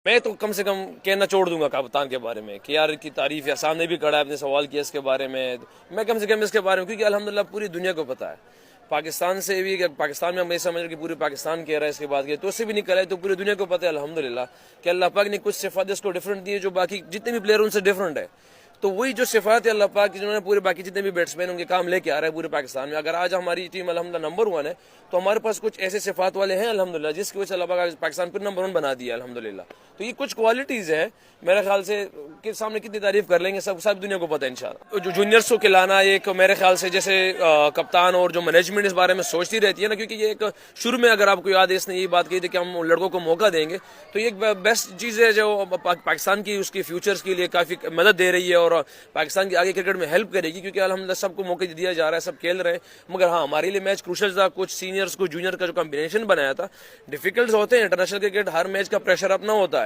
میں تو کم سے کم کہنا چھوڑ دوں گا کپتان کے بارے میں کہ یار کی تعریف ہے، سامنے بھی کھڑا ہے، آپ نے سوال کیا اس کے بارے میں، میں کم سے کم اس کے بارے میں، کیونکہ الحمدللہ پوری دنیا کو پتا ہے، پاکستان سے بھی، پاکستان میں ہم یہ سمجھ رہے کہ پورے پاکستان کہہ رہا ہے اس کے بعد کہ تو اس سے بھی نکلا ہے، تو پوری دنیا کو پتا ہے الحمدللہ کہ اللہ پاک نے کچھ صفات اس کو ڈیفرنٹ دی ہے جو باقی جتنے بھی پلیئر ان سے ڈیفرنٹ ہے. تو وہی جو صفات ہے اللہ پاک کی، جنہوں نے پورے باقی جتنے بھی بیٹسمین ان کے کام لے کے آ رہے ہیں پورے پاکستان میں. اگر آج ہماری ٹیم الحمدللہ نمبر 1 ہے تو ہمارے پاس کچھ ایسے صفات والے ہیں الحمدللہ جس کی وجہ سے اللہ پاک پاکستان پھر نمبر 1 بنا دیا الحمدللہ. تو یہ کچھ کوالٹیز ہیں میرے خیال سے کہ سامنے کتنی تعریف کر لیں گے، سب دنیا کو پتہ ہے انشاءاللہ. جو جونیئرس کو کھلانا ایک میرے خیال سے جیسے کپتان اور جو مینجمنٹ اس بارے میں سوچتی رہتی ہے نا، کیونکہ یہ ایک شروع میں اگر آپ کو یاد ہے اس نے یہ بات کہی تھی کہ ہم لڑکوں کو موقع دیں گے، تو یہ ایک بیسٹ چیز ہے جو پاکستان کی اس کی فیوچرز کے لیے کافی مدد دے رہی ہے اور پاکستان کی آگے کرکٹ میں ہیلپ کرے گی، کیونکہ الحمدللہ سب کو موقع دیا جا رہا ہے، سب کھیل رہے ہیں. مگر ہاں ہمارے لیے میچ کروشل تھا، کچھ سینئرز کو جونیئر کا جو کمبینیشن بنایا تھا ڈیفیکلٹ ہوتے ہیں. انٹرنیشنل کرکٹ ہر میچ کا پریشر اپنا ہوتا ہے.